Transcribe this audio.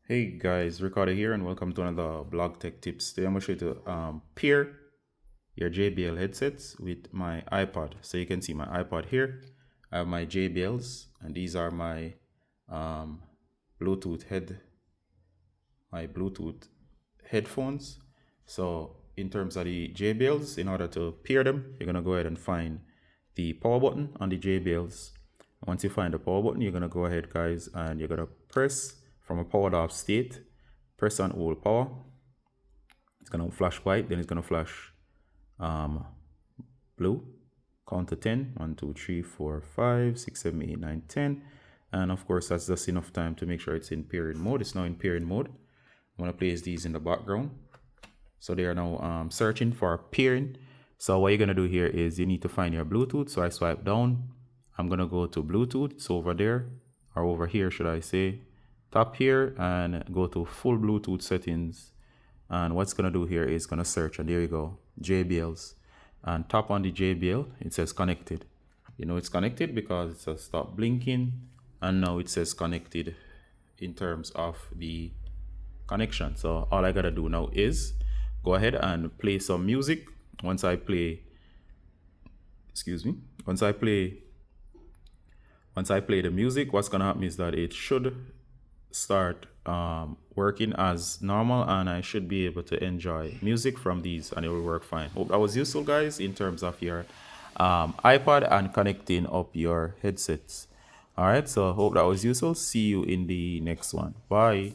Hey guys, Ricardo here, and welcome to another Blog Tech Tips. Today I'm going to show you to pair your JBL headsets with my iPod. So you can see my iPod here. I have my JBLs, and these are my um, Bluetooth Bluetooth headphones. So in terms of the JBLs, in order to pair them, you're going to go ahead and find the power button on the JBLs. Once you find the power button, you're going to go ahead, guys, and you're going to press from a powered off state, press on hold power. It's going to flash white, then it's going to flash blue. Count to 10. 1, 2, 3, 4, 5, 6, 7, 8, 9, 10. And of course, that's just enough time to make sure it's in pairing mode. It's now in pairing mode. I'm going to place these in the background. So they are now searching for pairing. So what you're going to do here is you need to find your Bluetooth. So I swipe down. I'm going to go to Bluetooth. It's over there, or over here, should I say. Tap here and go to full Bluetooth settings. And what's going to do here is going to search. And there you go, JBLs. And tap on the JBL. It says connected. You know it's connected because it says stop blinking. And now it says connected in terms of the connection. So all I got to do now is go ahead and play some music. Once I play the music, what's gonna happen is that it should start working as normal, and I should be able to enjoy music from these, and it will work fine. Hope that was useful, guys, in terms of your iPad and connecting up your headsets. All right, so hope that was useful. See you in the next one. Bye.